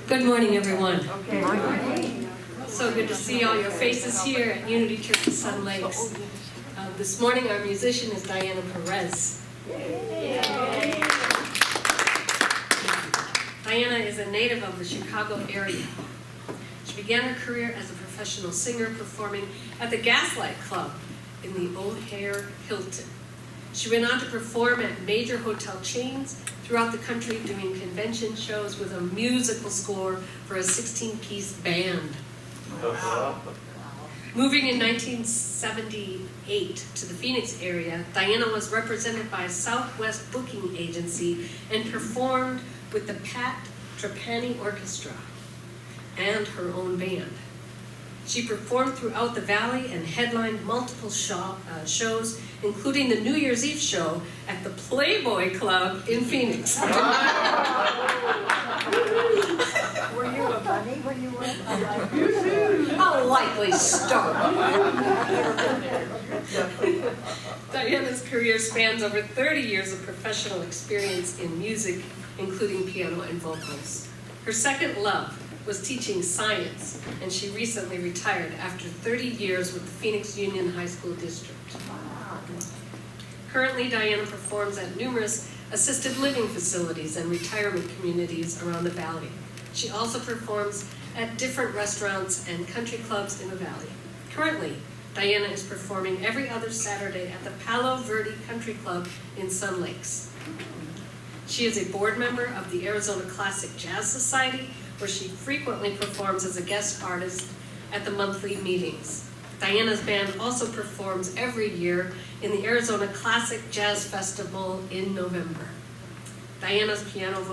Good morning, everyone. Okay. Morning. So good to see all your faces here at Unity Church of Sun Lakes. This morning, our musician is Diana Perez. Diana is a native of the Chicago area. She began her career as a professional singer performing at the Gaslight Club in the O'Hare Hilton. She went on to perform at major hotel chains throughout the country, doing convention shows with a musical score for a 16-piece band. Moving in 1978 to the Phoenix area, Diana was represented by a Southwest booking agency and performed with the Pat Trapani Orchestra and her own band. She performed throughout the Valley and headlined multiple shows, including the New Year's Eve show at the Playboy Club in Phoenix. Were you a bunny when you were A likely start. Diana's career spans over 30 years of professional experience in music, including piano and vocals. Her second love was teaching science, and she recently retired after 30 years with the Phoenix Union High School District. Currently, Diana performs at numerous assisted living facilities and retirement communities around the Valley. She also performs at different restaurants and country clubs in the Valley. Currently, Diana is performing every other Saturday at the Palo Verde Country Club in Sun Lakes. She is a board member of the Arizona Classic Jazz Society, where she frequently performs as a guest artist at the monthly meetings. Diana's band also performs every year in the Arizona Classic Jazz Festival in November. Diana's piano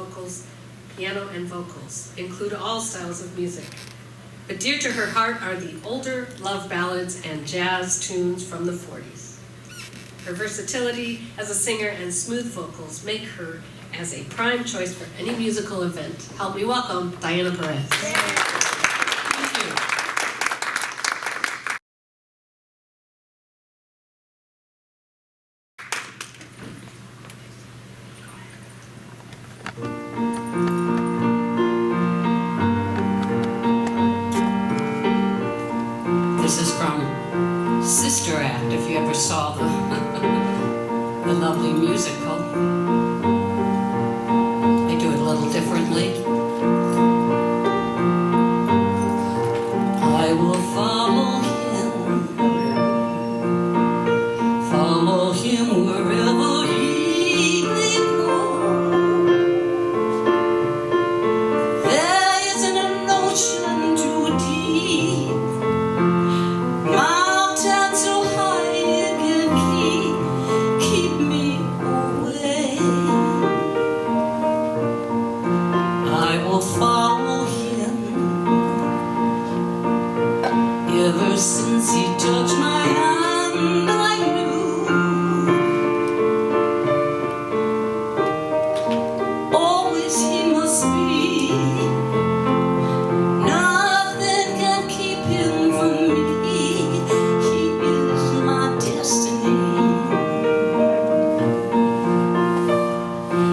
and vocals include all styles of music. But dear to her heart are the older love ballads and jazz tunes from the 40s. Her versatility as a singer and smooth vocals make her as a prime choice for any musical event. Help me welcome Diana Perez. Thank you. This is from Sister Act, if you ever saw the lovely musical. Differently. I will follow him wherever he may go. There isn't an ocean too deep, mountain so high it can keep me away. I will follow him. Ever since he touched my hand, I knew always he must be. Nothing can keep him from me. He is my destiny.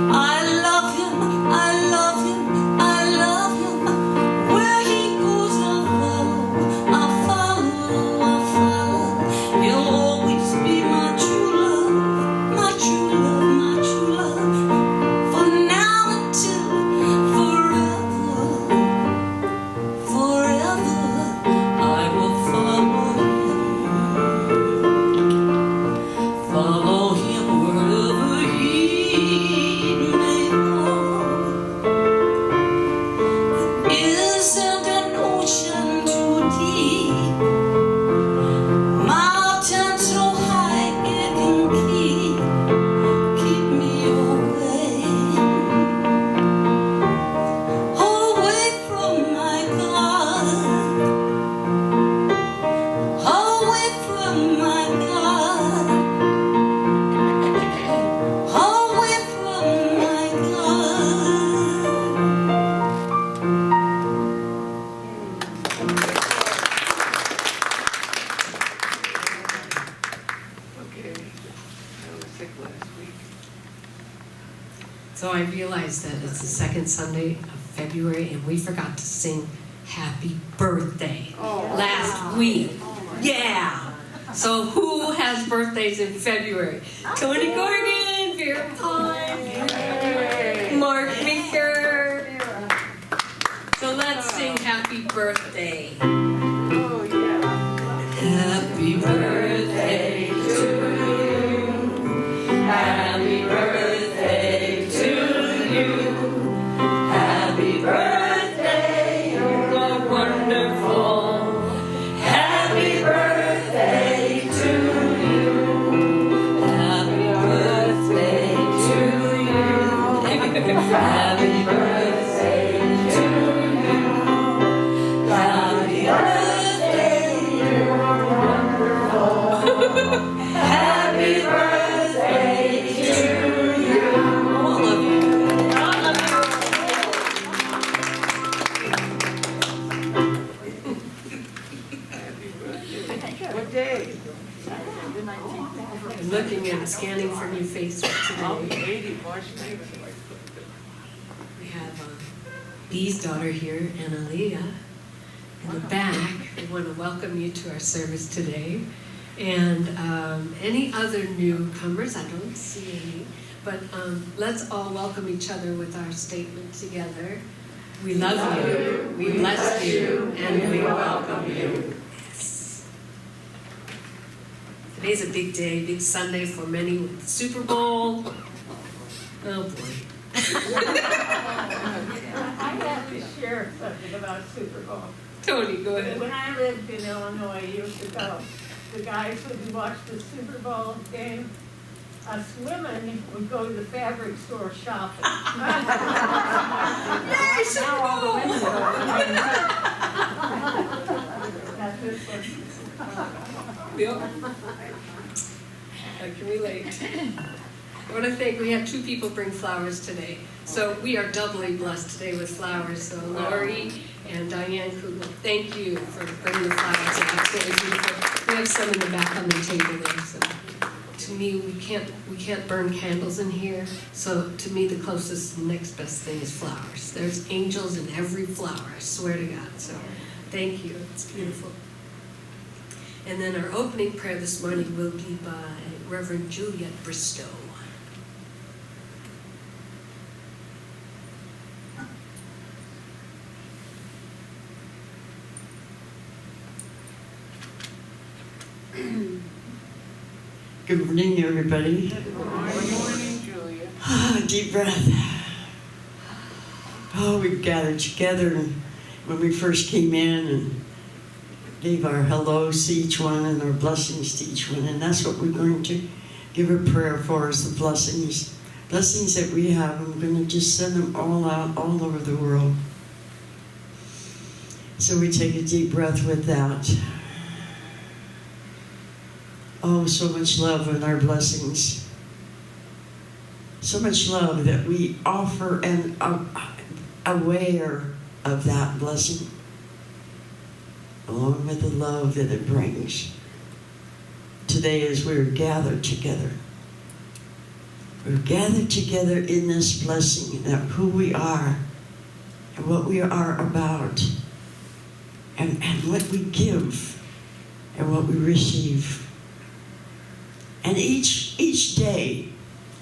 I love him. I love him. Where he goes, I follow. He'll always be my true love, my true love, my true love. For now until forever, I will follow him wherever he may go. Isn't an ocean too deep, mountain so high it can keep me away from my God, away from my God, away from my Okay. I was sick last week. So I realize that it's the second Sunday of February, and we forgot to sing happy birthday Oh. last week. Yeah. So who has birthdays in February? Tony Gorgon, Vera Pine, Mark Meeker. So let's sing happy birthday. Oh, yeah. Happy birthday to you. Happy birthday to you. Happy birthday, you're wonderful. Happy birthday to you. Happy birthday to you. Happy birthday to you. Happy birthday, you're wonderful. Happy birthday to you. All of you. All of What day? I'm looking and scanning for new faces Oh, today. 80, March 19th. We have Bee's daughter here, Analia, in the back. We want to welcome you to our service today. And any other newcomers, I don't see any, but let's all welcome each other with our statement together. We love you, we bless you, and we welcome you. Yes. Today's a big day, big Sunday for many with the Super Bowl. Oh boy. I have to share something about Super Bowl. Tony, go ahead. When I lived in Illinois years ago, the guys would watch the Super Bowl game. Us women would go to the fabric store shopping. Yay, Super Now all the Bowl! women go. That's it for Yep. I can relate. I want to thank, we had 2 people bring flowers today. So we are doubly blessed today with flowers. So Lori and Diane Kugel, thank you for bringing the flowers. They're absolutely beautiful. We have some in the back on the table there. So to me, we can't burn candles in here. So to me, the closest, next best thing is flowers. There's angels in every flower, I swear to God. So thank you. It's beautiful. And then our opening prayer this morning will be by Rev Juliette Bristow. Good morning, everybody. Good morning, Julia. Deep breath. Oh, we've gathered together when we first came in and gave our hellos to each one and our blessings to each one. And that's what we're going to give a prayer for, is the blessings. Blessings that we have. I'm going to just send them all out all over the world. So we take a deep breath with that. Oh, so much love in our blessings. So much love that we offer and are aware of that blessing, along with the love that it brings. Today, as we're gathered together, we're gathered together in this blessing, that who we are and what we are about, and what we give and what we receive. And each day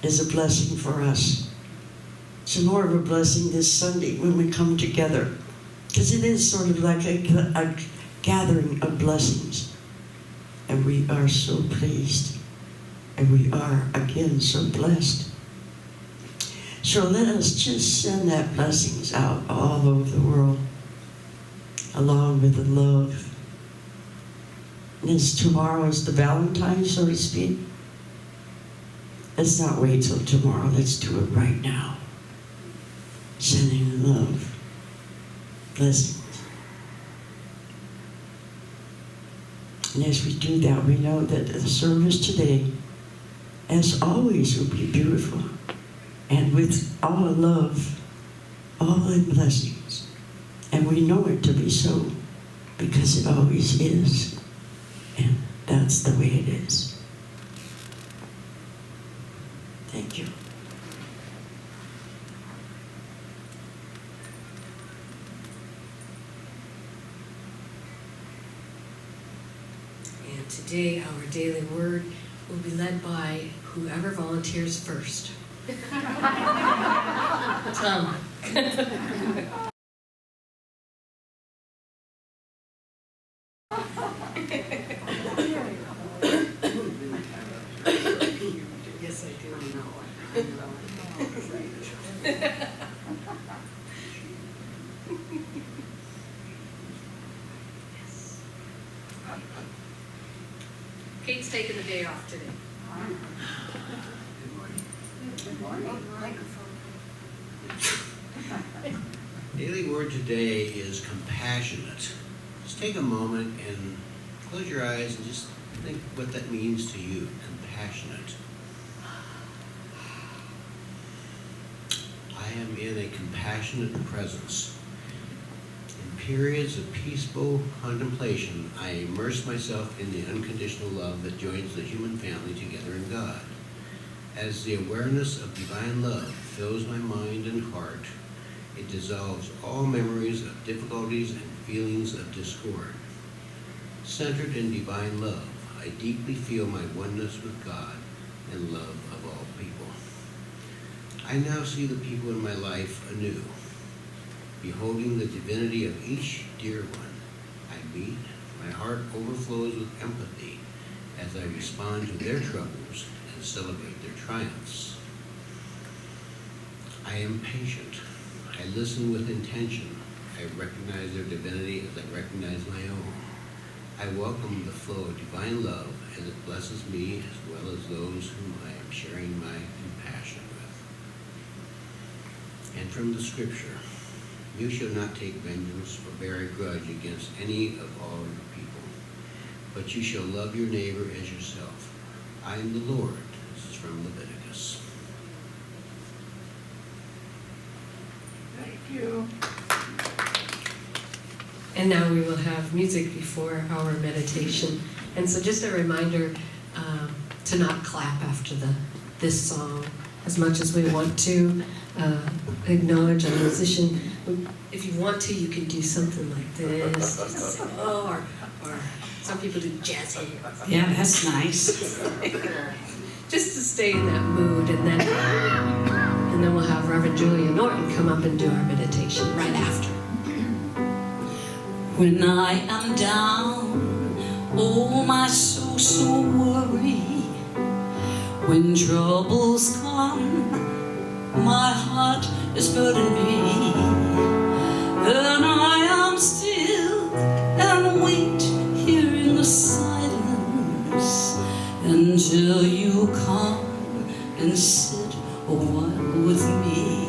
is a blessing for us. It's more of a blessing this Sunday when we come together, because it is sort of like a gathering of blessings. And we are so pleased, and we are again so blessed. So let us just send that blessings out all over the world, along with the love. And as tomorrow is the Valentine, so to speak, let's not wait till tomorrow. Let's do it right now. Sending love, blessings. And as we do that, we know that the service today, as always, will be beautiful. And with all love, all in blessings. And we know it to be so, because it always is. And that's the way it is. Thank you. And today, our daily word will be led by whoever volunteers first. Tom. Yes, I do. Yes. Kate's taking the day off today. Daily word today is compassionate. Just take a moment and close your eyes and just think what that means to you. Compassionate. I am in a compassionate presence. In periods of peaceful contemplation, I immerse myself in the unconditional love that joins the human family together in God. As the awareness of divine love fills my mind and heart, it dissolves all memories of difficulties and feelings of discord. Centered in divine love, I deeply feel my oneness with God and love of all people. I now see the people in my life anew. Beholding the divinity of each dear one I meet, my heart overflows with empathy as I respond to their troubles and celebrate their triumphs. I am patient. I listen with intention. I recognize their divinity as I recognize my own. I welcome the flow of divine love as it blesses me as well as those whom I am sharing my compassion with. And from the scripture, you shall not take vengeance or bear a grudge against any of all your people, but you shall love your neighbor as yourself. I am the Lord. This is from Leviticus. Thank you. And now we will have music before our meditation. And so just a reminder to not clap after this song as much as we want to. Acknowledge our musician. If you want to, you can do something like this. Just say, oh, or some people do jazz hands. Yeah, that's nice. Just to stay in that mood, and then we'll have Rev Julia Norton come up and do our meditation right after. When I am down, oh my soul so worried. When troubles come, my heart is burdened me. Then I am still and wait here in the silence until you come and sit a while with me.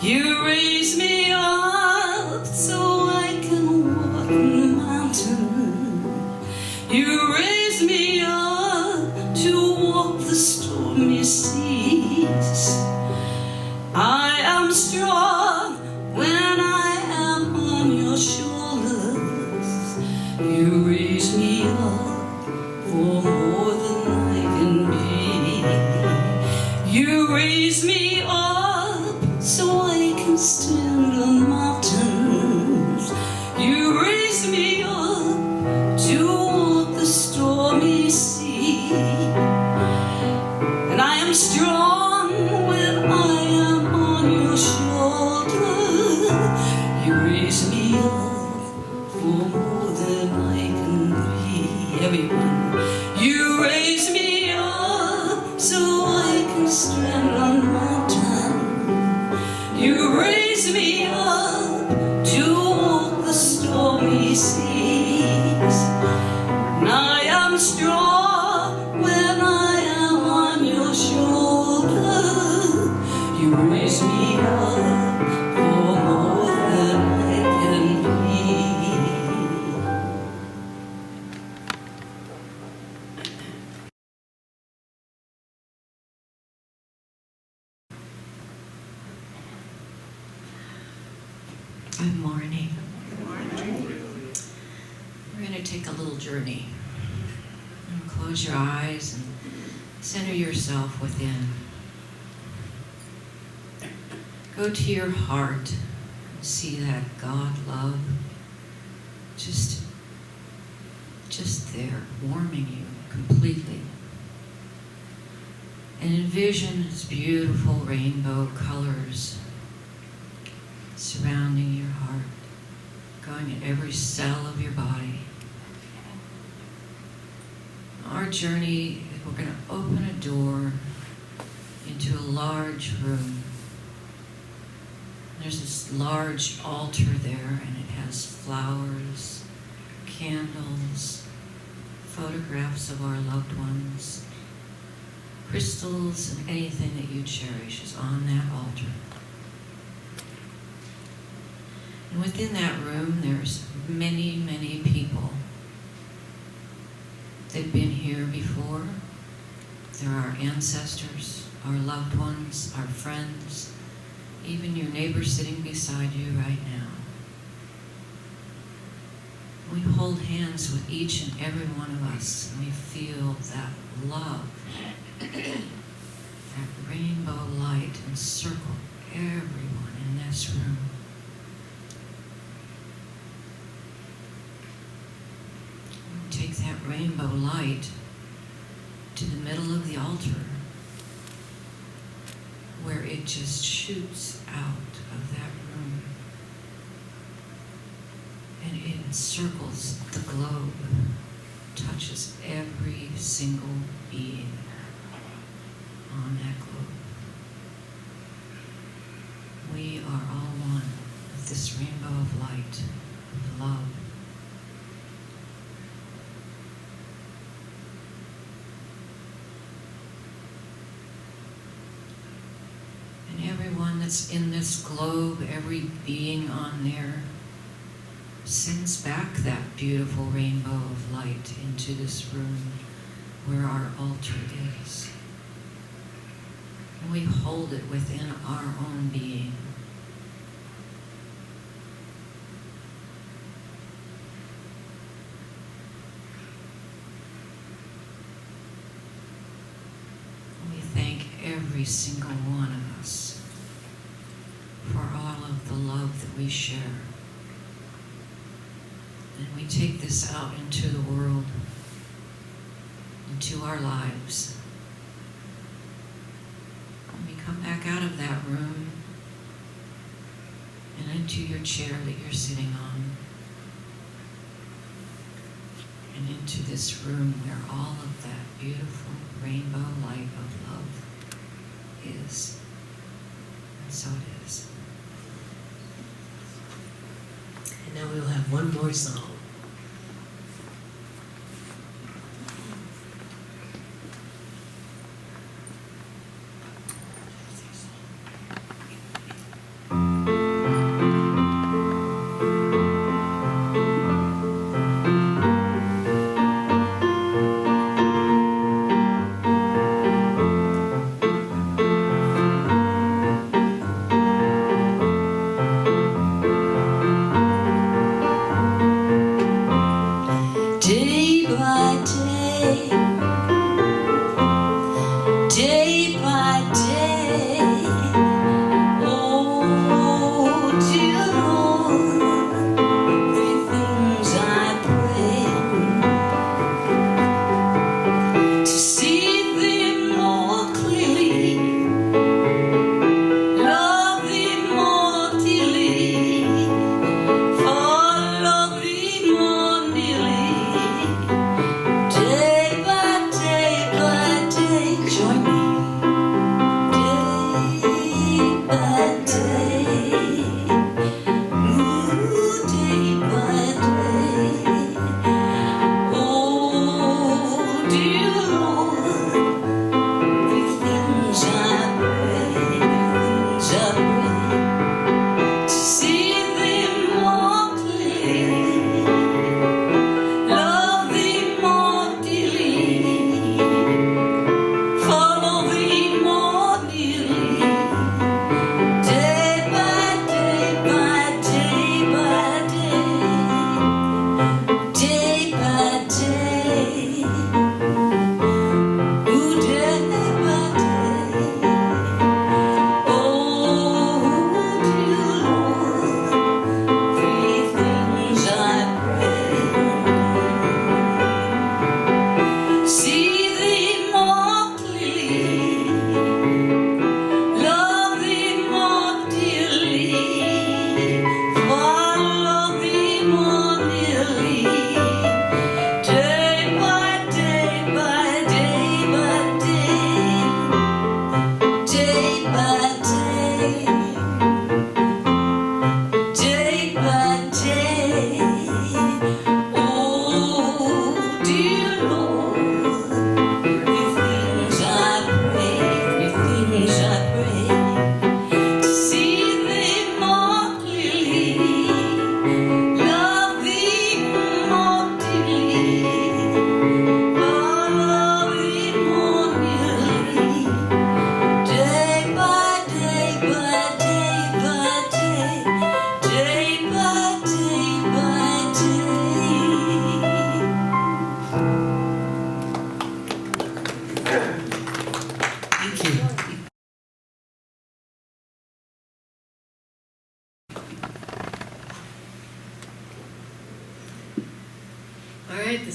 You raise me up so I can walk the mountain. You raise me up to walk the stormy seas. I am strong when I am on your shoulders. You raise me up for more than I can be. You raise me up so I can stand on mountains. You raise me up to walk the stormy sea. And I am strong when I am on your shoulder. You raise me up for more than I can be. Everyone, you raise me up so I can stand on mountain. You raise me up to walk the stormy seas. And I am strong when I am on your shoulder. You raise me up for more than I can be. Good morning. We're going to take a little journey. And close your eyes and center yourself within. Go to your heart. See that God love just just there, warming you completely. And envision its beautiful rainbow colors surrounding your heart, going in every cell of your body. Our journey, we're going to open a door into a large room. There's this large altar there, and it has flowers, candles, photographs of our loved ones, crystals, and anything that you cherish is on that altar. And within that room, there's many, many people. They've been here before. They're our ancestors, our loved ones, our friends, even your neighbor sitting beside you right now. We hold hands with each and every one of us, and we feel that love, that rainbow light encircle everyone in this room. Take that rainbow light to the middle of the altar, where it just shoots out of that room, and it encircles the globe, touches every single being on that globe. We are all one with this rainbow of light, of love. Everyone that's in this globe, every being on there, sends back that beautiful rainbow of light into this room where our altar is. And we hold it within our own being. We thank every single one of us for all of the love that we share. And we take this out into the world, into our lives. When we come back out of that room and into your chair that you're sitting on, and into this room where all of that beautiful rainbow light of love is. And so it is. And now we'll have one more song. Day by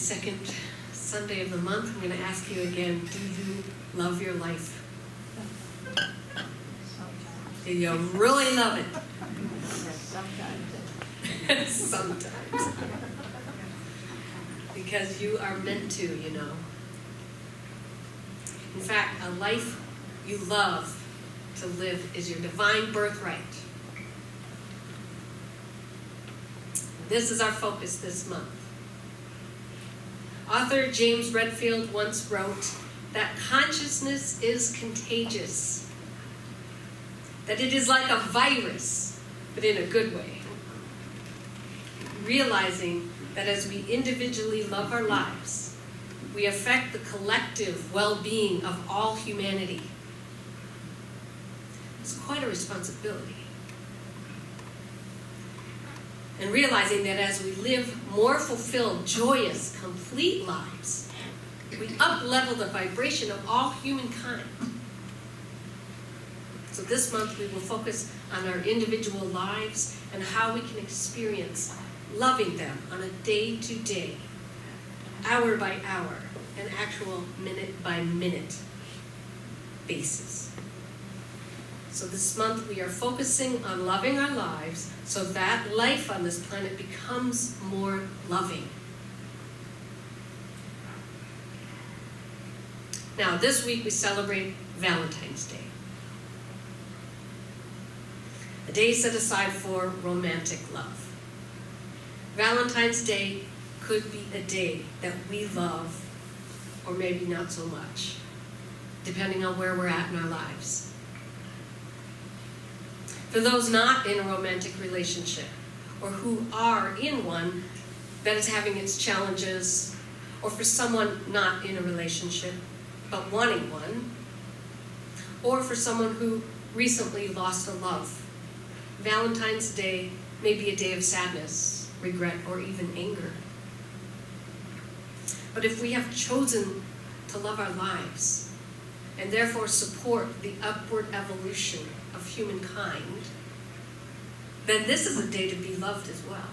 second Sunday of the month, I'm going to ask you again, do you love your life? Do you really love it? Sometimes. Sometimes. Because you are meant to, you know. In fact, a life you love to live is your divine birthright. This is our focus this month. Author James Redfield once wrote that consciousness is contagious, that it is like a virus, but in a good way. Realizing that as we individually love our lives, we affect the collective well-being of all humanity. It's quite a responsibility. And realizing that as we live more fulfilled, joyous, complete lives, we up-level the vibration of all humankind. So this month we will focus on our individual lives and how we can experience loving them on a day-to-day, hour by hour, and actual minute-by-minute basis. So this month we are focusing on loving our lives so that life on this planet becomes more loving. Now, this week we celebrate Valentine's Day, a day set aside for romantic love. Valentine's Day could be a day that we love, or maybe not so much, depending on where we're at in our lives. For those not in a romantic relationship, or who are in one that is having its challenges, or for someone not in a relationship but wanting one, or for someone who recently lost a love, Valentine's Day may be a day of sadness, regret, or even anger. But if we have chosen to love our lives, and therefore support the upward evolution of humankind, then this is a day to be loved as well.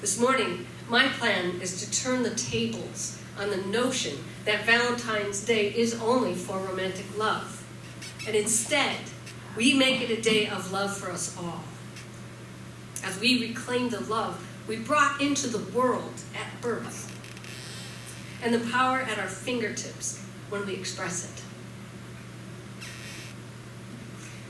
This morning, my plan is to turn the tables on the notion that Valentine's Day is only for romantic love. And instead, we make it a day of love for us all. As we reclaim the love we brought into the world at birth, and the power at our fingertips when we express it.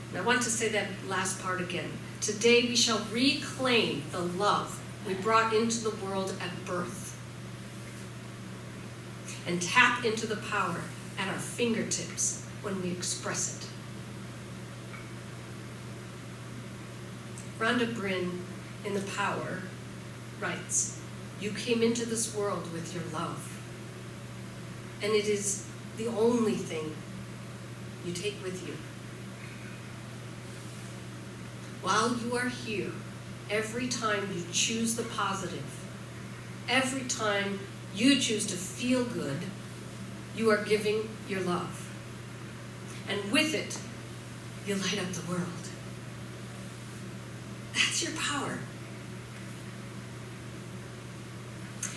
And I want to say that last part again. Today we shall reclaim the love we brought into the world at birth, and tap into the power at our fingertips when we express it. Rhonda Bryn in The Power writes, "You came into this world with your love, and it is the only thing you take with you. While you are here, every time you choose the positive, every time you choose to feel good, you are giving your love. And with it, you light up the world. That's your power.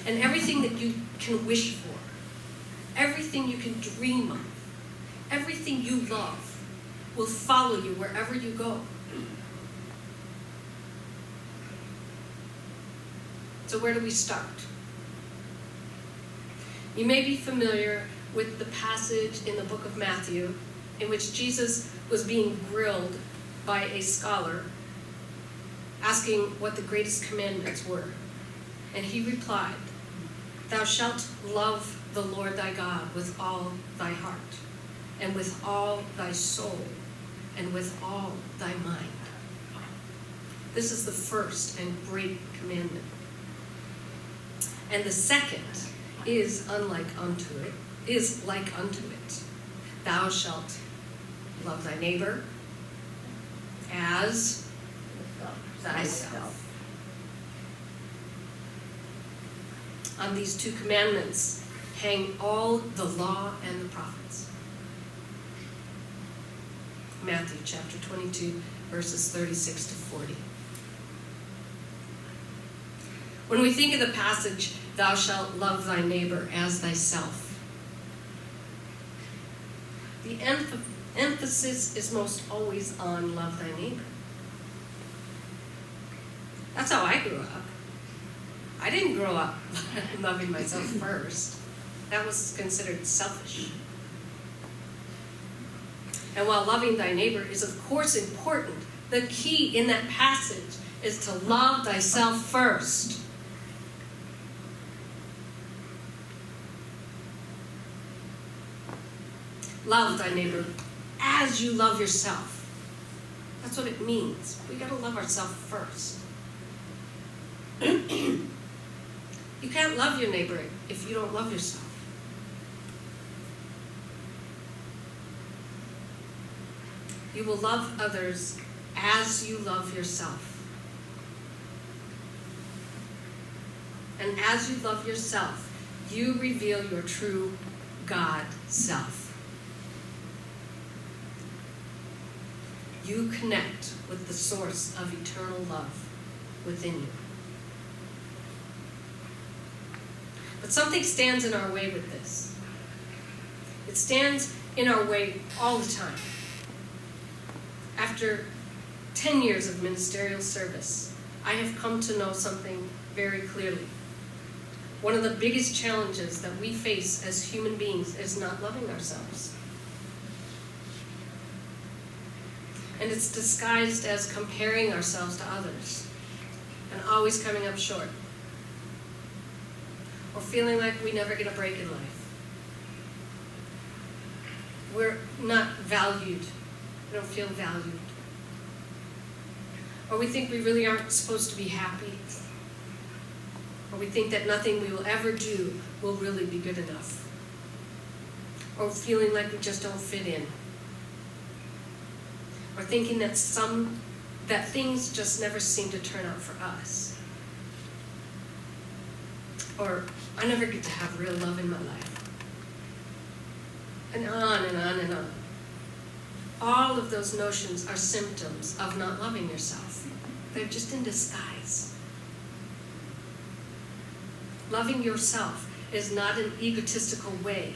And everything that you can wish for, everything you can dream of, everything you love will follow you wherever you go. So where do we start? You may be familiar with the passage in the book of Matthew in which Jesus was being grilled by a scholar asking what the greatest commandments were. And he replied, "Thou shalt love the Lord thy God with all thy heart, and with all thy soul, and with all thy mind." This is the first and great commandment. And the second is like unto it. Thou shalt love thy neighbor as thyself. On these two commandments hang all the law and the prophets. Matthew chapter 22, verses 36 to 40. When we think of the passage, thou shalt love thy neighbor as thyself, the emphasis is most always on love thy neighbor. That's how I grew up. I didn't grow up loving myself first. That was considered selfish. And while loving thy neighbor is of course important, the key in that passage is to love thyself first. Love thy neighbor as you love yourself. That's what it means. We gotta love ourselves first. You can't love your neighbor if you don't love yourself. You will love others as you love yourself. And as you love yourself, you reveal your true God self. You connect with the source of eternal love within you. But something stands in our way with this. It stands in our way all the time. After 10 years of ministerial service, I have come to know something very clearly. One of the biggest challenges that we face as human beings is not loving ourselves. And it's disguised as comparing ourselves to others and always coming up short, or feeling like we never get a break in life. We're not valued. We don't feel valued. Or we think we really aren't supposed to be happy. Or we think that nothing we will ever do will really be good enough. Or feeling like we just don't fit in. Or thinking that things just never seem to turn out for us. Or I never get to have real love in my life. And on and on and on. All of those notions are symptoms of not loving yourself. They're just in disguise. Loving yourself is not an egotistical way.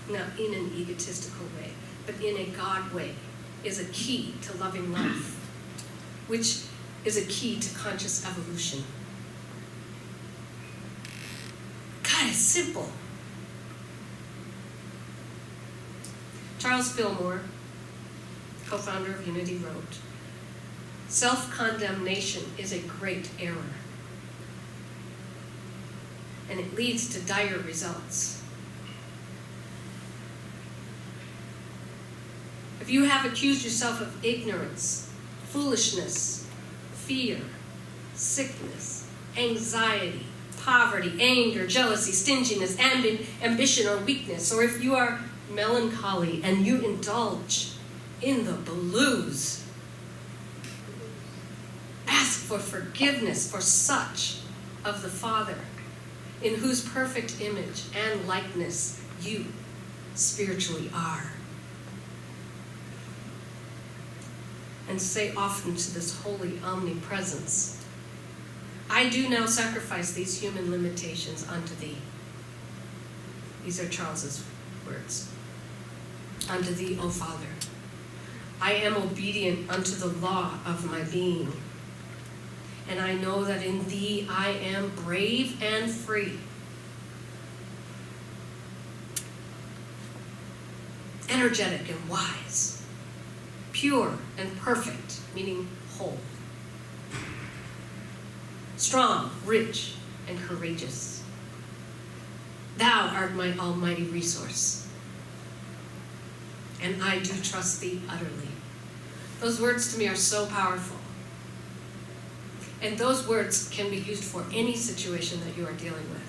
Not in an egotistical way, but in a God way, is a key to loving life, which is a key to conscious evolution. God, it's simple. Charles Fillmore, co-founder of Unity, wrote, "Self-condemnation is a great error, and it leads to dire results. If you have accused yourself of ignorance, foolishness, fear, sickness, anxiety, poverty, anger, jealousy, stinginess, ambition, or weakness, or if you are melancholy and you indulge in the blues, ask for forgiveness for such of the Father, in whose perfect image and likeness you spiritually are. And say often to this holy omnipresence, I do now sacrifice these human limitations unto thee." These are Charles's words. "Unto thee, O Father, I am obedient unto the law of my being, and I know that in thee I am brave and free, energetic and wise, pure and perfect," meaning whole, "strong, rich, and courageous. Thou art my almighty resource, and I do trust thee utterly." Those words to me are so powerful. And those words can be used for any situation that you are dealing with.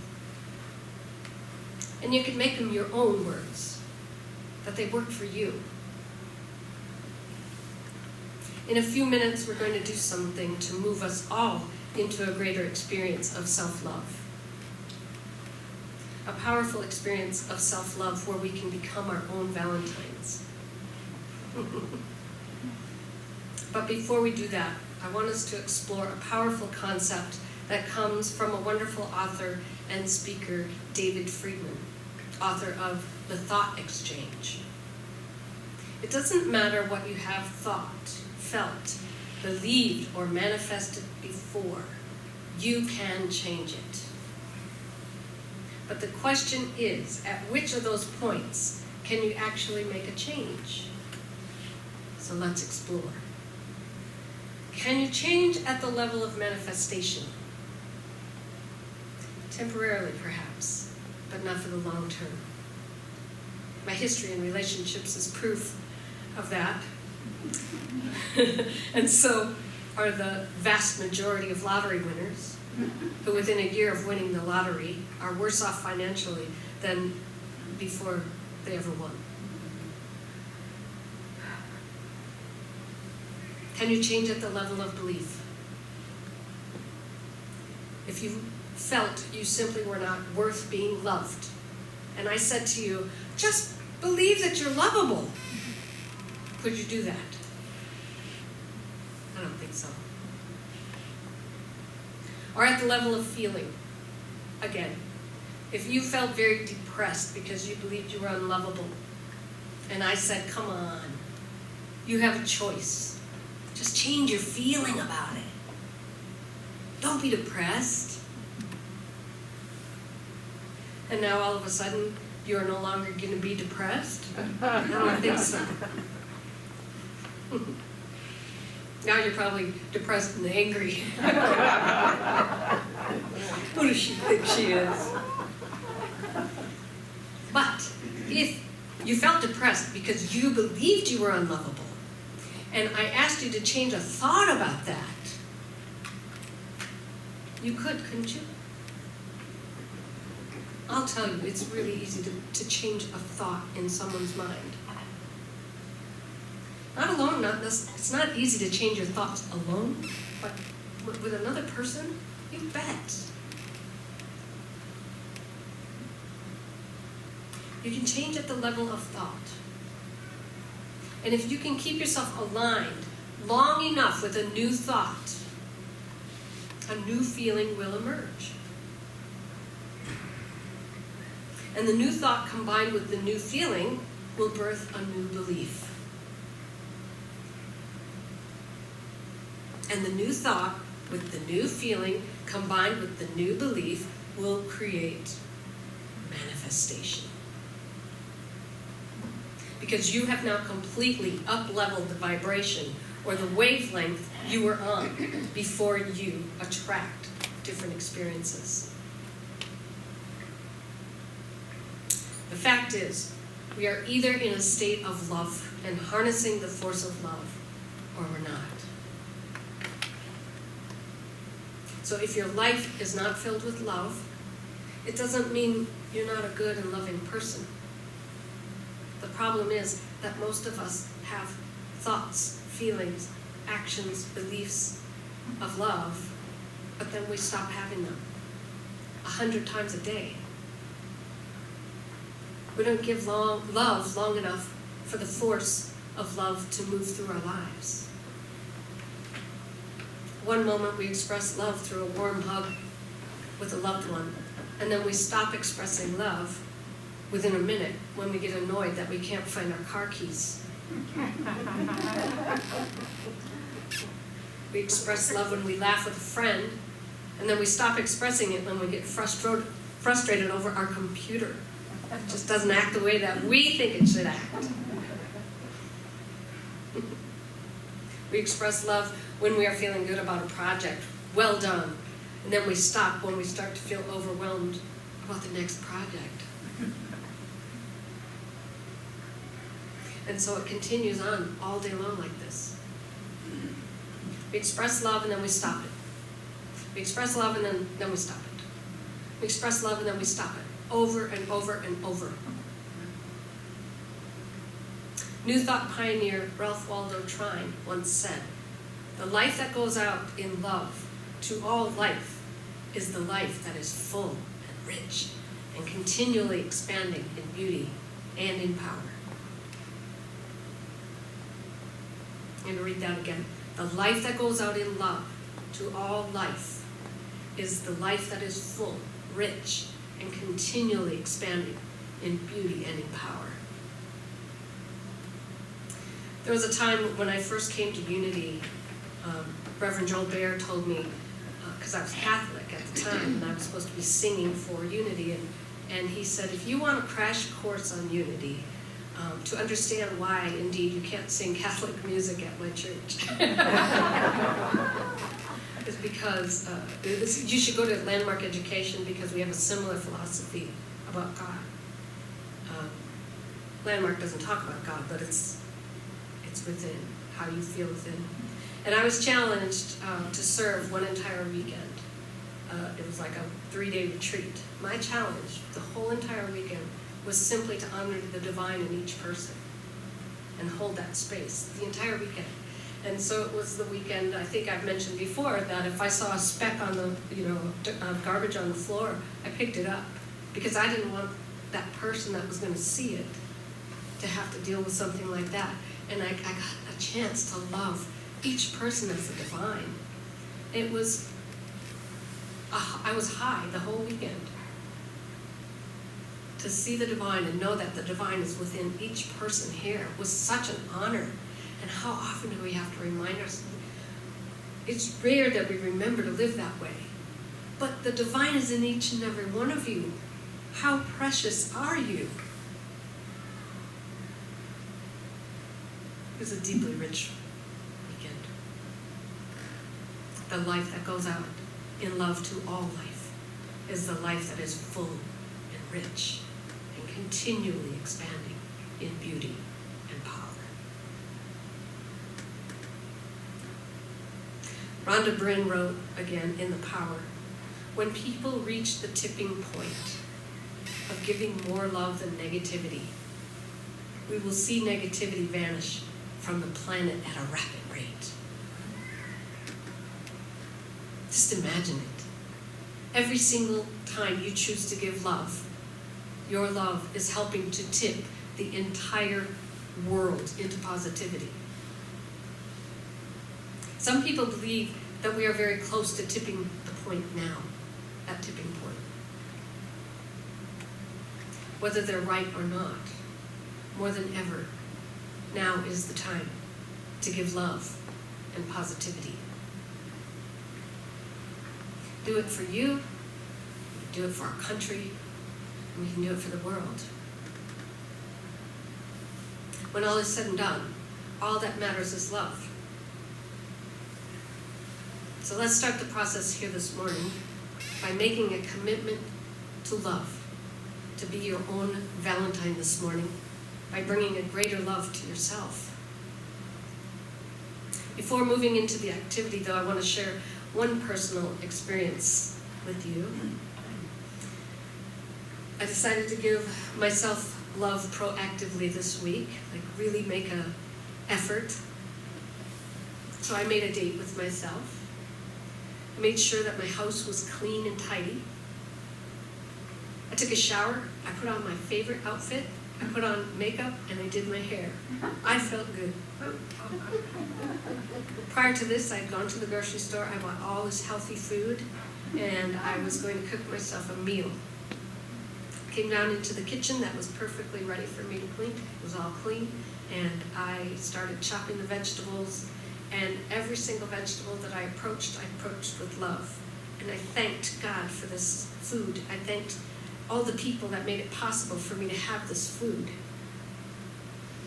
And you can make them your own words, that they work for you. In a few minutes, we're going to do something to move us all into a greater experience of self-love. A powerful experience of self-love where we can become our own Valentines. But before we do that, I want us to explore a powerful concept that comes from a wonderful author and speaker, David Friedman, author of The Thought Exchange. It doesn't matter what you have thought, felt, believed, or manifested before. You can change it. But the question is, at which of those points can you actually make a change? So let's explore. Can you change at the level of manifestation? Temporarily, perhaps, but not for the long term. My history in relationships is proof of that. And so are the vast majority of lottery winners, who within a year of winning the lottery are worse off financially than before they ever won. Can you change at the level of belief? If you felt you simply were not worth being loved, and I said to you, just believe that you're lovable, could you do that? I don't think so. Or at the level of feeling, again, if you felt very depressed because you believed you were unlovable, and I said, come on, you have a choice. Just change your feeling about it. Don't be depressed. And now all of a sudden, you're no longer going to be depressed? I don't think so. Now you're probably depressed and angry. Who does she think she is? But if you felt depressed because you believed you were unlovable, and I asked you to change a thought about that, you could, couldn't you? I'll tell you, it's really easy to change a thought in someone's mind. Not alone, it's not easy to change your thoughts alone, but with another person, you bet. You can change at the level of thought. And if you can keep yourself aligned long enough with a new thought, a new feeling will emerge. And the new thought combined with the new feeling will birth a new belief. And the new thought with the new feeling combined with the new belief will create manifestation. Because you have now completely up-leveled the vibration or the wavelength you were on before you attract different experiences. The fact is, we are either in a state of love and harnessing the force of love, or we're not. So if your life is not filled with love, it doesn't mean you're not a good and loving person. The problem is that most of us have thoughts, feelings, actions, beliefs of love, but then we stop having them 100 times a day. We don't give love long enough for the force of love to move through our lives. One moment we express love through a warm hug with a loved one, and then we stop expressing love within a minute when we get annoyed that we can't find our car keys. We express love when we laugh with a friend, and then we stop expressing it when we get frustrated over our computer. It just doesn't act the way that we think it should act. We express love when we are feeling good about a project. Well done. And then we stop when we start to feel overwhelmed about the next project. And so it continues on all day long like this. We express love and then we stop it. We express love and then we stop it. We express love and then we stop it. Over and over and over. New Thought pioneer Ralph Waldo Trine once said, "The life that goes out in love to all life is the life that is full and rich and continually expanding in beauty and in power." I'm going to read that again. The life that goes out in love to all life is the life that is full, rich, and continually expanding in beauty and in power. There was a time when I first came to Unity, Reverend Joel Baer told me, because I was Catholic at the time, and I was supposed to be singing for Unity, and he said, if you want a crash course on Unity, to understand why, indeed, you can't sing Catholic music at my church, is because you should go to Landmark Education because we have a similar philosophy about God. Landmark doesn't talk about God, but it's within, how you feel within. And I was challenged to serve one entire weekend. It was like a 3-day retreat. My challenge, the whole entire weekend, was simply to honor the divine in each person and hold that space the entire weekend. And so it was the weekend, I think I've mentioned before, that if I saw a speck on the, garbage on the floor, I picked it up because I didn't want that person that was going to see it to have to deal with something like that. And I got a chance to love each person as the divine. It was, I was high the whole weekend. To see the divine and know that the divine is within each person here was such an honor. And how often do we have to remind ourselves? It's rare that we remember to live that way. But the divine is in each and every one of you. How precious are you? It was a deeply rich weekend. The life that goes out in love to all life is the life that is full and rich and continually expanding in beauty and power. Rhonda Bryn wrote again in The Power, when people reach the tipping point of giving more love than negativity, we will see negativity vanish from the planet at a rapid rate. Just imagine it. Every single time you choose to give love, your love is helping to tip the entire world into positivity. Some people believe that we are very close to tipping the point now, that tipping point. Whether they're right or not, more than ever, now is the time to give love and positivity. Do it for you, do it for our country, and we can do it for the world. When all is said and done, all that matters is love. So let's start the process here this morning by making a commitment to love, to be your own Valentine this morning, by bringing a greater love to yourself. Before moving into the activity, though, I want to share one personal experience with you. I decided to give myself love proactively this week, like really make an effort. So I made a date with myself. I made sure that my house was clean and tidy. I took a shower, I put on my favorite outfit, I put on makeup, and I did my hair. I felt good. Prior to this, I had gone to the grocery store, I bought all this healthy food, and I was going to cook myself a meal. Came down into the kitchen that was perfectly ready for me to clean. It was all clean, and I started chopping the vegetables, and every single vegetable that I approached with love. And I thanked God for this food. I thanked all the people that made it possible for me to have this food.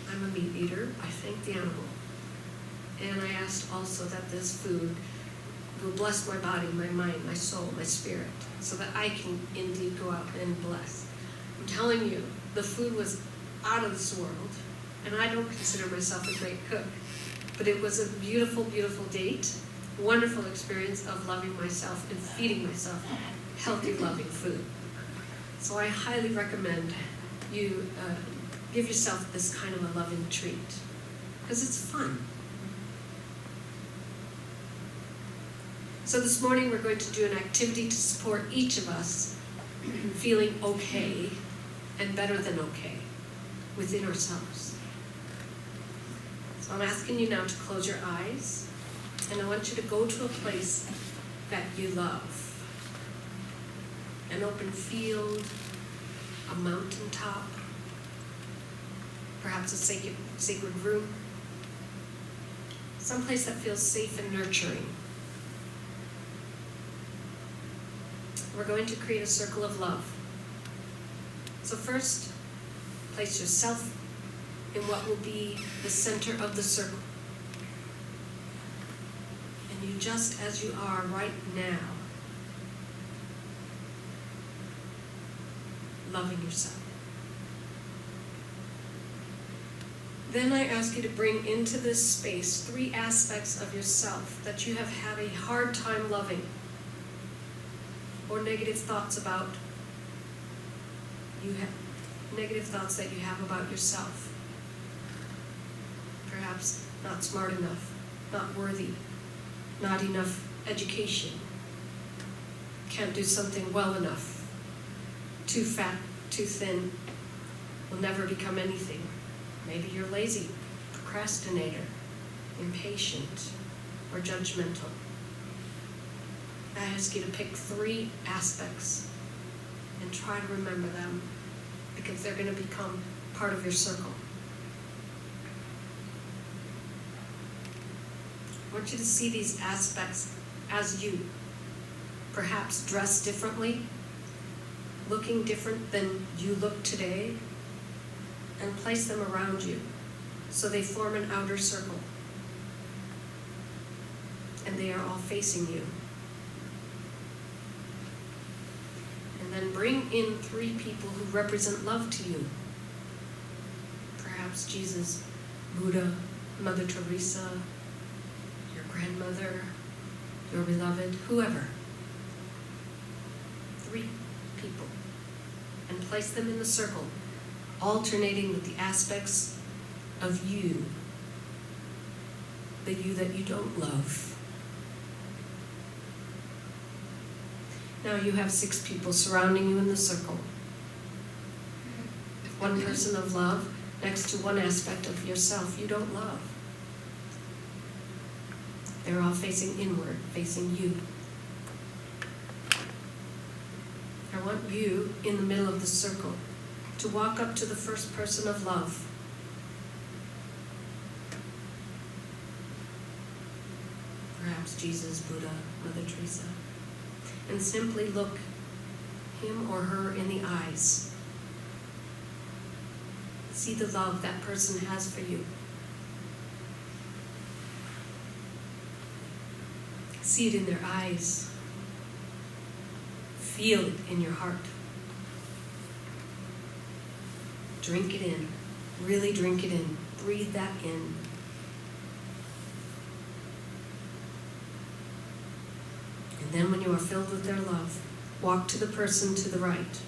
I'm a meat eater. I thank the animal. And I asked also that this food will bless my body, my mind, my soul, my spirit, so that I can indeed go out and bless. I'm telling you, the food was out of this world, and I don't consider myself a great cook, but it was a beautiful, beautiful date, wonderful experience of loving myself and feeding myself healthy, loving food. So I highly recommend you give yourself this kind of a loving treat, because it's fun. So this morning we're going to do an activity to support each of us feeling okay and better than okay within ourselves. So I'm asking you now to close your eyes And I want you to go to a place that you love. An open field, a mountaintop, perhaps a sacred room, someplace that feels safe and nurturing. We're going to create a circle of love. So first, place yourself in what will be the center of the circle. And you just as you are right now, loving yourself. Then I ask you to bring into this space 3 aspects of yourself that you have had a hard time loving, or negative thoughts about. You have negative thoughts that you have about yourself. Perhaps not smart enough, not worthy, not enough education, can't do something well enough, too fat, too thin, will never become anything. Maybe you're lazy, procrastinator, impatient, or judgmental. I ask you to pick 3 aspects and try to remember them, because they're going to become part of your circle. I want you to see these aspects as you, perhaps dressed differently, looking different than you look today, and place them around you so they form an outer circle. And they are all facing you. And then bring in 3 people who represent love to you. Perhaps Jesus, Buddha, Mother Teresa, your grandmother, your beloved, whoever. 3 people. And place them in the circle, alternating with the aspects of you, the you that you don't love. Now you have 6 people surrounding you in the circle. 1 person of love next to 1 aspect of yourself you don't love. They're all facing inward, facing you. I want you in the middle of the circle to walk up to the first person of love. Perhaps Jesus, Buddha, Mother Teresa. And simply look him or her in the eyes. See the love that person has for you. See it in their eyes. Feel it in your heart. Drink it in. Really drink it in. Breathe that in. And then when you are filled with their love, walk to the person to the right,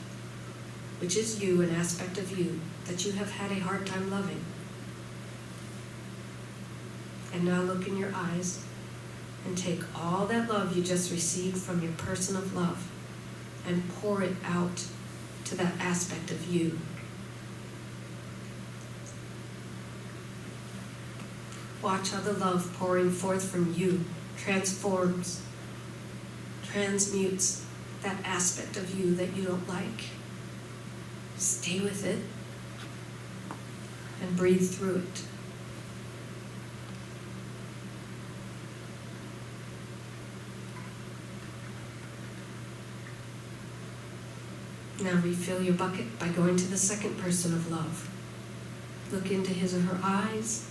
which is you, an aspect of you that you have had a hard time loving. And now look in your eyes and take all that love you just received from your person of love and pour it out to that aspect of you. Watch how the love pouring forth from you transforms, transmutes that aspect of you that you don't like. Stay with it and breathe through it. Now refill your bucket by going to the second person of love. Look into his or her eyes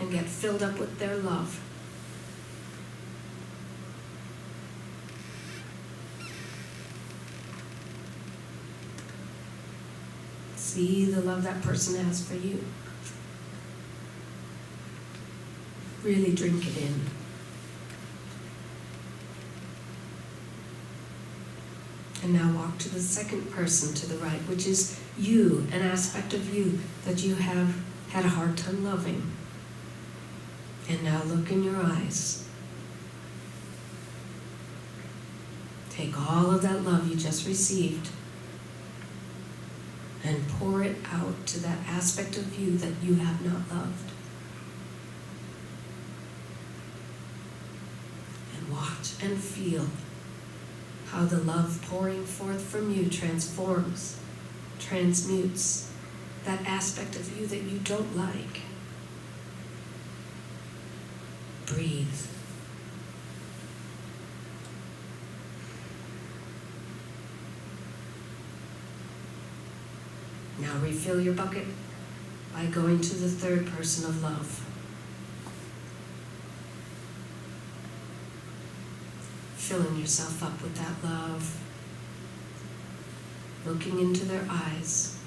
and get filled up with their love. See the love that person has for you. Really drink it in. And now walk to the second person to the right, which is you, an aspect of you that you have had a hard time loving. And now look in your eyes. Take all of that love you just received and pour it out to that aspect of you that you have not loved. watch and feel how the love pouring forth from you transforms, transmutes that aspect of you that you don't like. Breathe. Now refill your bucket by going to the third person of love. Filling yourself up with that love, looking into their eyes.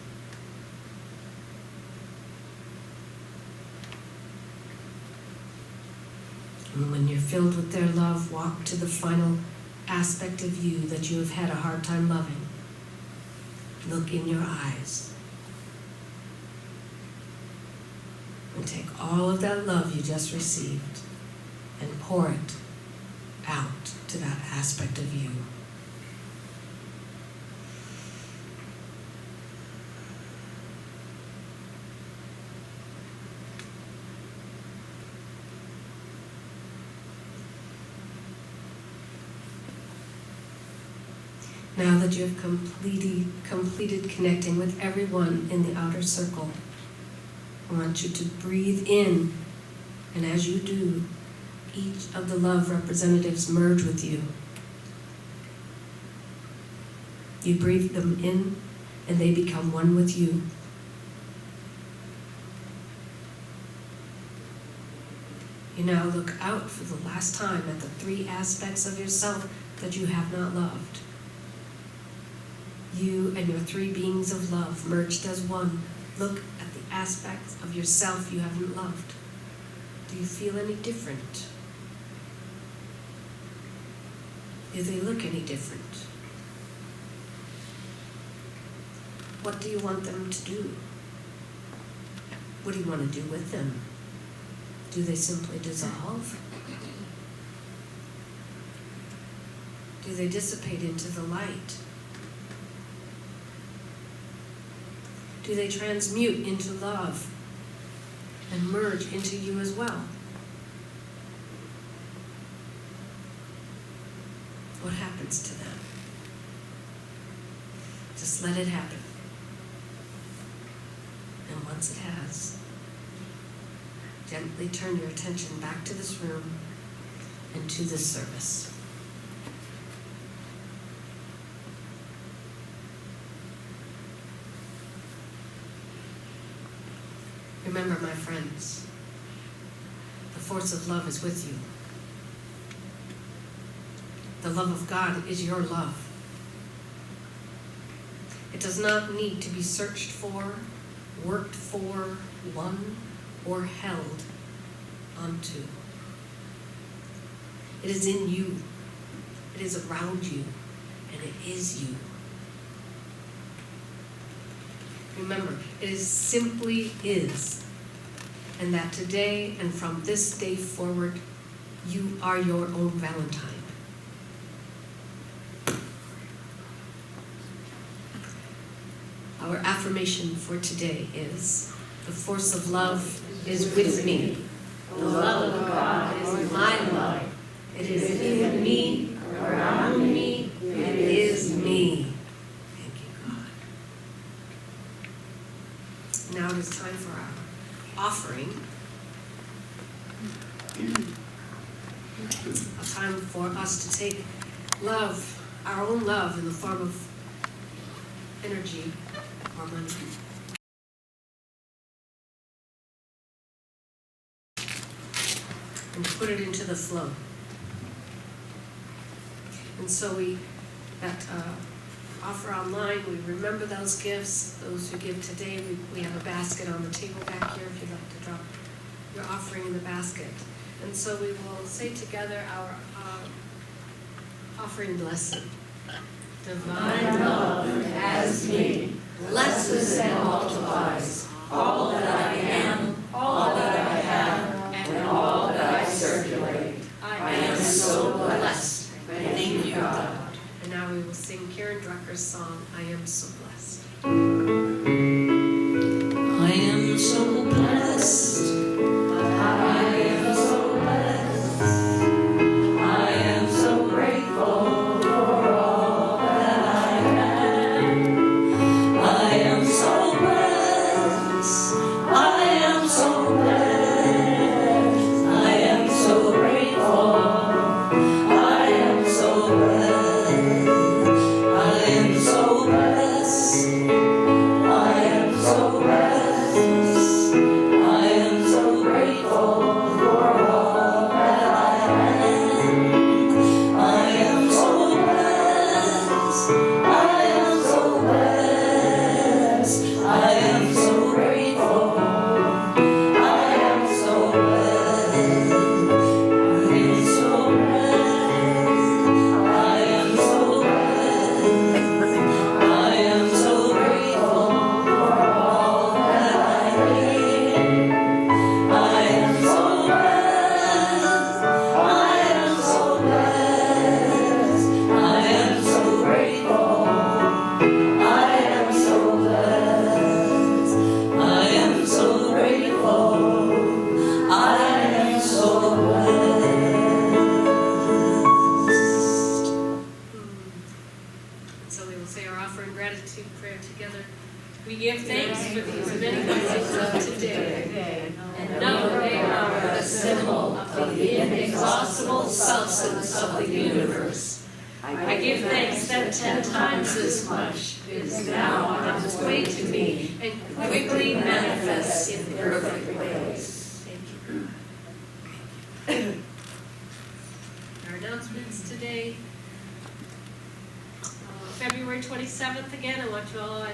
And when you're filled with their love, walk to the final aspect of you that you have had a hard time loving. Look in your eyes. And take all of that love you just received and pour it out to that aspect of you. Now that you have completed connecting with everyone in the outer circle, I want you to breathe in, and as you do, each of the love representatives merge with you. You breathe them in, and they become one with you. You now look out for the last time at the three aspects of yourself that you have not loved. You and your three beings of love merged as one. Look at the aspects of yourself you haven't loved. Do you feel any different? Do they look any different? What do you want them to do? What do you want to do with them? Do they simply dissolve? Do they dissipate into the light? Do they transmute into love and merge into you as well? What happens to them? Just let it happen. And once it has, gently turn your attention back to this room and to this service. Remember, my friends, the force of love is with you. The love of God is your love. It does not need to be searched for, worked for, won, or held onto. It is in you. It is around you, and it is you. Remember, it simply is. And that today and from this day forward, you are your own Valentine. Our affirmation for today is, the force of love is with me. The love of God is my love. It is in me, around me, it is me. Thank you, God. Now it is time for our offering. A time for us to take love, our own love, in the form of energy or money, and put it into the flow. And so offer online, we remember those gifts. Those who give today, we have a basket on the table back here if you'd like to drop your offering in the basket. And so we will say together our offering blessing. Divine love as me, blesses and multiplies all that I am, all that I have, and all that I circulate. I am so blessed. Thank you, God. And now we will sing Karen Drucker's song, I Am So Blessed. I am so blessed. I am so blessed. I am so say our offering gratitude prayer together. We give thanks for these many blessings of today, and know they are a symbol of the inexhaustible substance of the universe. I give thanks that 10 times this much is now on its way to me and quickly manifests in perfect ways. Thank you. Our announcements today. February 27th again, I want you all, I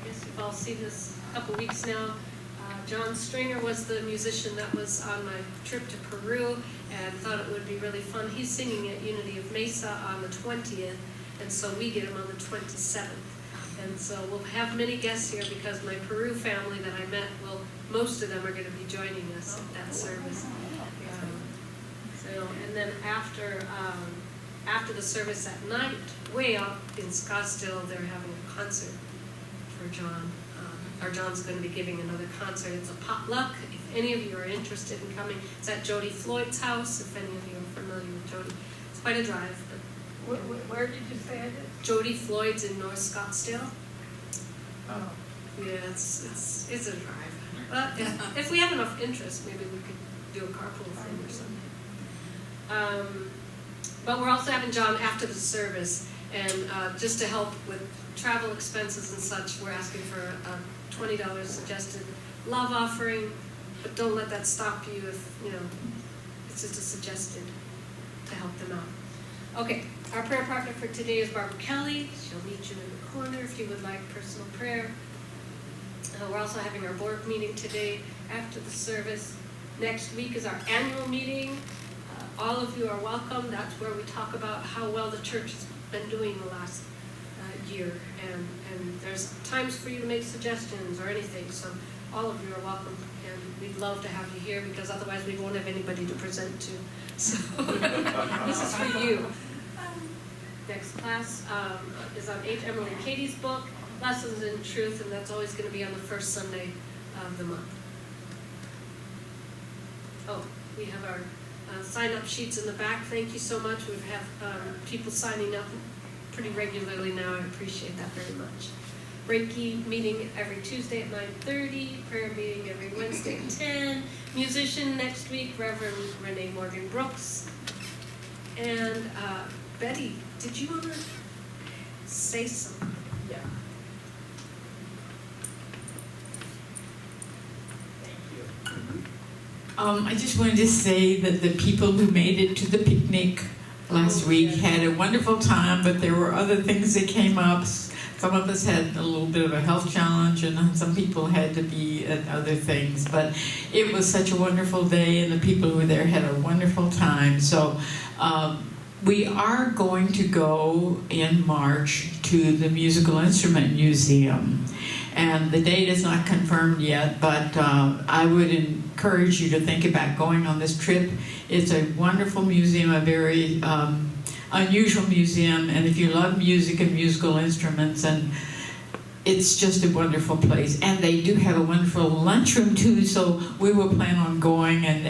guess you've all seen this a couple weeks now. John Stringer was the musician that was on my trip to Peru and thought it would be really fun. He's singing at Unity of Mesa on the 20th, and so we get him on the 27th. And so we'll have many guests here because my Peru family that I met, most of them are going to be joining us at that service. And then after the service at night, way up in Scottsdale, they're having a concert for John. John's going to be giving another concert. It's a potluck. If any of you are interested in coming, it's at Jody Floyd's house, if any of you are familiar with Jody. It's quite a drive. But Where did you say it is? Jody Floyd's in North Scottsdale. Oh. Yeah, it's a drive. But if we have enough interest, maybe we could do a carpool thing or something. But we're also having John after the service, and just to help with travel expenses and such, we're asking for a $20 suggested love offering, but don't let that stop you if, it's just a suggested to help them out. Okay, our prayer partner for today is Barbara Kelly. She'll meet you in the corner if you would like personal prayer. We're also having our board meeting today after the service. Next week is our annual meeting. All of you are welcome. That's where we talk about how well the church has been doing the last year. And there's times for you to make suggestions or anything. So all of you are welcome. And we'd love to have you here because otherwise we won't have anybody to present to. So this is for you. Next class is on H. Emily Katie's book, Lessons in Truth, and that's always going to be on the first Sunday of the month. Oh, we have our sign-up sheets in the back. Thank you so much. We have people signing up pretty regularly now. I appreciate that very much. Reiki meeting every Tuesday at 9:30. Prayer meeting every Wednesday at 10. Musician next week, Reverend Renee Morgan Brooks. And Betty, did you want to say something? Yeah. I just wanted to say that the people who made it to the picnic last week had a wonderful time, but there were other things that came up. Some of us had a little bit of a health challenge, and some people had to be at other things. But it was such a wonderful day, and the people who were there had a wonderful time. So we are going to go in March to the Musical Instrument Museum. And the date is not confirmed yet, but I would encourage you to think about going on this trip. It's a wonderful museum, a very unusual museum, and if you love music and musical instruments, and it's just a wonderful place. And they do have a wonderful lunchroom too, so we will plan on going and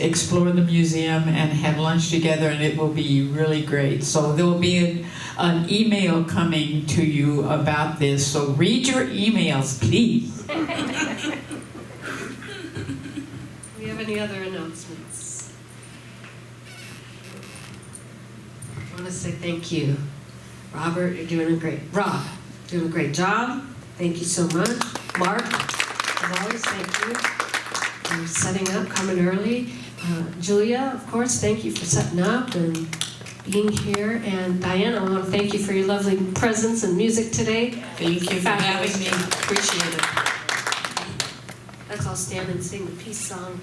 explore the museum and have lunch together, and it will be really great. So there will be an email coming to you about this, so read your emails, please. Do we have any other announcements? I want to say thank you. Robert, you're doing a great job. Thank you so much. Mark, as always, thank you for setting up, coming early. Julia, of course, thank you for setting up and being here. And Diana, I want to thank you for your lovely presence and music today. Thank you for having me. Appreciate it. Let's all stand and sing the peace song.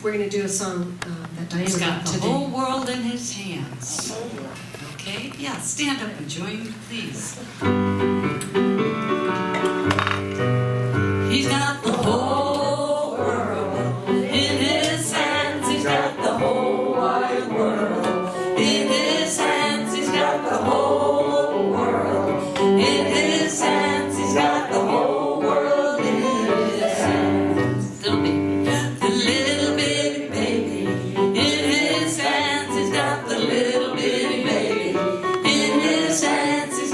We're gonna do a song that Diana He's got got the today. whole world in his hands. Okay? Yeah, stand up and join, please. He's got the whole world in his hands. He's got the whole wide world in his hands. He's got the whole world in his hands. He's got the whole world in his hands. Little baby, the little bitty baby in his hands. He's got the little bitty baby in his hands. He's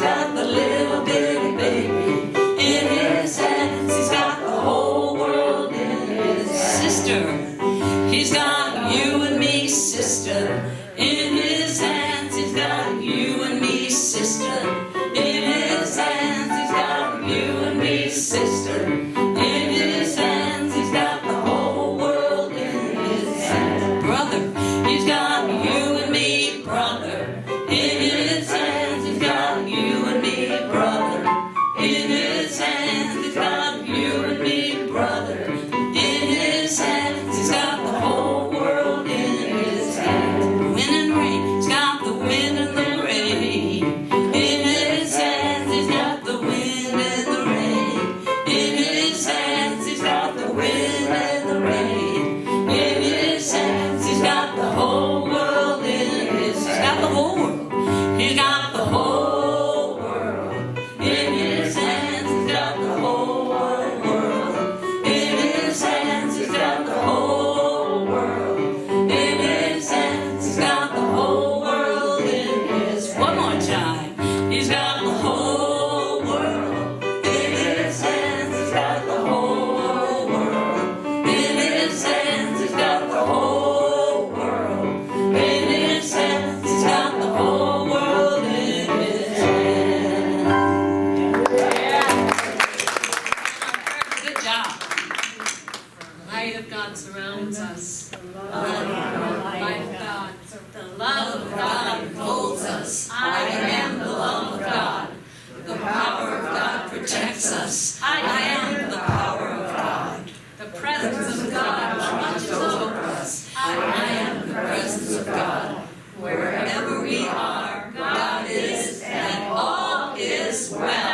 whole world. In his hands, he's got the whole world. In his hands, he's got the whole world. In his hands, he's got the whole world in his hands. Good job. The light of God surrounds us. The light of God. The love of God enfolds us. I am the love of God. The power of God protects us. I am the power of God. The presence of God watches over us. I am the presence of God. Wherever we are, God is, and all is well.